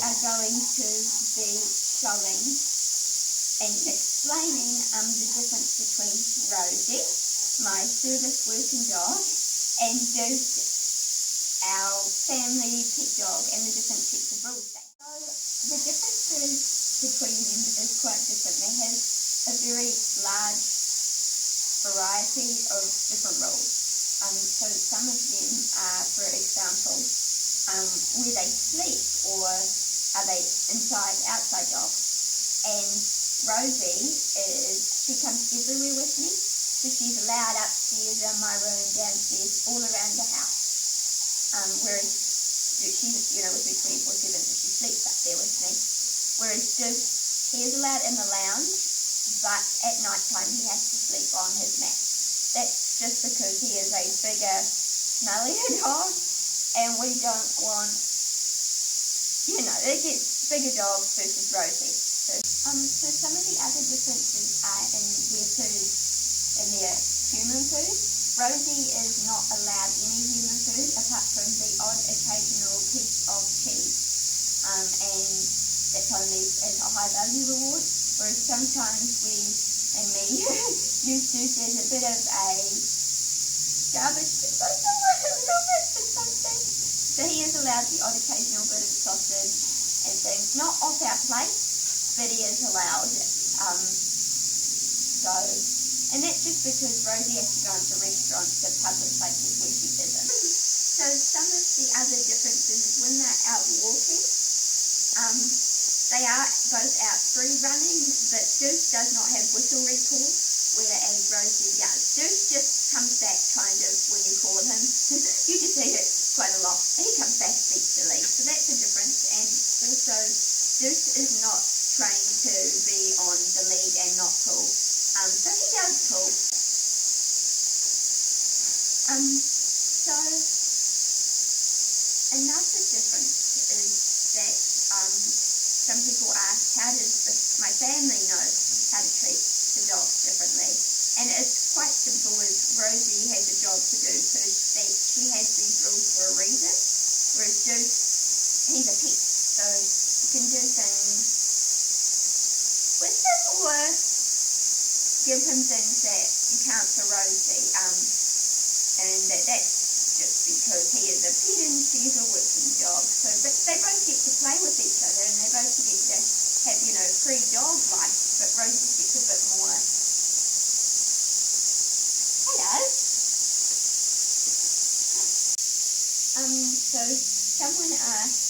are going to be showing and explaining the difference between Rosie, my service working dog, and Duce, our family pet dog, and the different sets of rules. So the differences between them is quite different. They have a very large variety of different rules. So some of them are, for example, where they sleep, or are they inside, outside dogs. And Rosie she comes everywhere with me. So she's allowed upstairs, in my room, downstairs, all around the house. Whereas she's, with her 24/7, so she sleeps up there with me. Whereas Duce, he is allowed in the lounge, but at night time he has to sleep on his mat. That's just because he is a bigger, smellier dog, and we don't want, it gets bigger dogs versus Rosie. So some of the other differences are in their food, in their human food. Rosie is not allowed any human food apart from the odd occasional piece of cheese, and that's only as a high value reward, whereas sometimes we use Duce as a bit of a garbage disposal, a little bit for something. So he is allowed the odd occasional bit of sausage and things, not off our plate, but he is allowed. And that's just because Rosie has to go into restaurants and public places where she isn't. So some of the other differences is when they're out walking, they are both out free running, but Duce does not have whistle recall, whereas Rosie does. Duce just comes back kind of when you call him. You just see it quite a lot. He comes back speechlessly, so that's a difference. And also, Duce is not trained to be on the lead and not pull. So he does pull. So another difference is that some people ask, how does my family know how to treat the dogs differently? And it's quite simple. Rosie has a job to do, so she has these rules for a reason, whereas Duce, he's a pet, so you can do things with him or give him things that you can't for Rosie, and that's just because he is a pet and she's a working dog. So, but they both get to play with each other, and they both get to have, free dog life, but Rosie gets a bit more. Hello. So someone asked,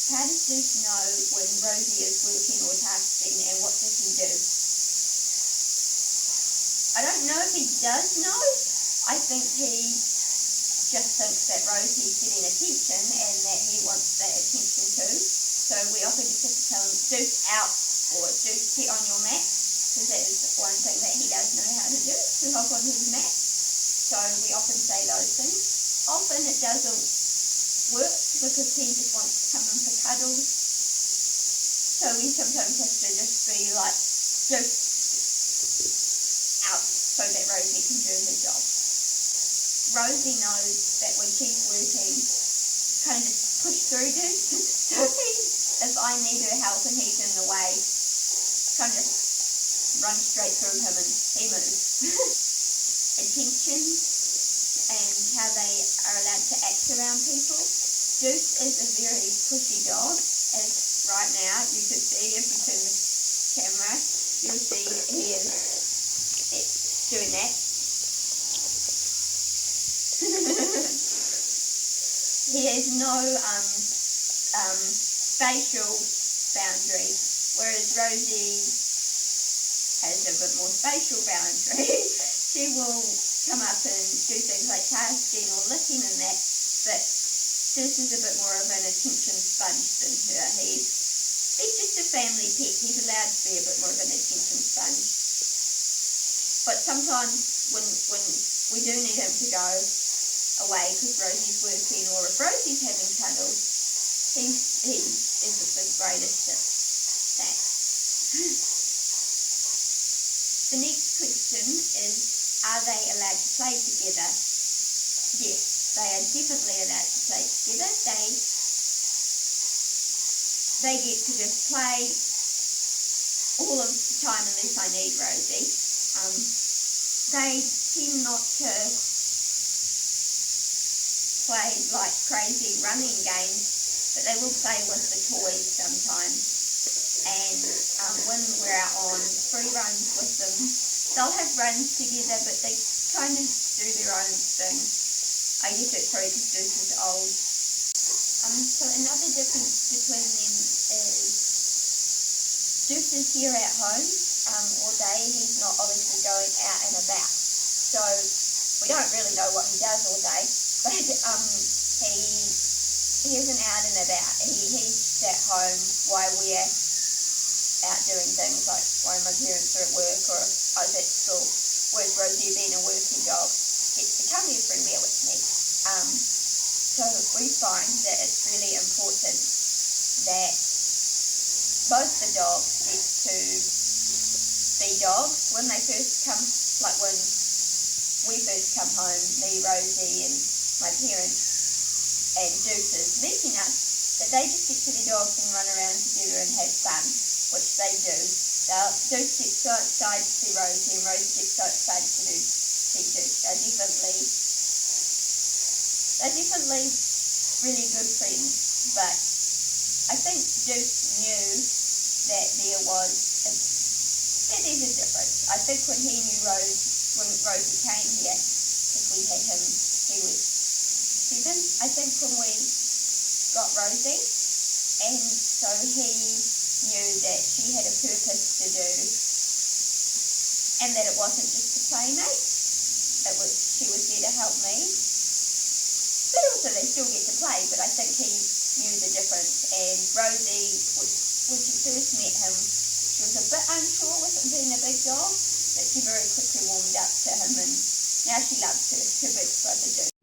how does Duce know when Rosie is working or tasking, and what does he do? I don't know if he does know. I think he just thinks that Rosie's getting attention and that he wants that attention too. So we often just have to tell him, Duce out, or Duce sit on your mat, because that is one thing that he does know how to do, to hop on his mat. So we often say those things. Often it doesn't work because he just wants to come in for cuddles. So we sometimes have to just be like, Duce out, so that Rosie can do her job. Rosie knows that when she's working, kind of just push through Duce. So if I need her help and he's in the way, kind of just run straight through him and he moves. Attention and how they are allowed to act around people. Duce is a very pushy dog, as right now you can see if you turn the camera, you'll see he is doing that. He has no spatial boundary, whereas Rosie has a bit more spatial boundary. She will come up and do things like tasking or licking and that, but Duce is a bit more of an attention sponge than her. He's just a family pet. He's allowed to be a bit more of an attention sponge. But sometimes when we do need him to go away because Rosie's working, or if Rosie's having cuddles, he is the greatest at that. The next question is, are they allowed to play together? Yes, they are definitely allowed to play together. They they get to just play all of the time unless I need Rosie. They tend not to play like crazy running games, but they will play with the toys sometimes. And when we're out on free runs with them, they'll have runs together, but they kind of do their own thing. I guess it's probably because Duce is old. So another difference between them is Duce is here at home all day. He's not obviously going out and about. So we don't really know what he does all day, but he isn't out and about. He's at home while we're out doing things, like while my parents are at work or I was at school. Whereas Rosie, being a working dog, gets to come everywhere with me. So we find that it's really important that both the dogs get to be dogs when they first come, like when we first come home, me, Rosie and my parents and Duce is meeting us, that they just get to be dogs and run around together and have fun, which they do. Duce gets so excited to see Rosie and Rosie gets so excited to see Duce. They're definitely really good friends, but I think Duce knew that there's a difference. I think when he knew when Rosie came here, because we had him, he was 7, I think, when we got Rosie, and so he knew that she had a purpose to do, and that it wasn't just a playmate. She was there to help me, but also they still get to play. But I think he knew the difference. And Rosie, when she first met him, she was a bit unsure with him being a big dog, but she very quickly warmed up to him, and now she loves her big brother Duce.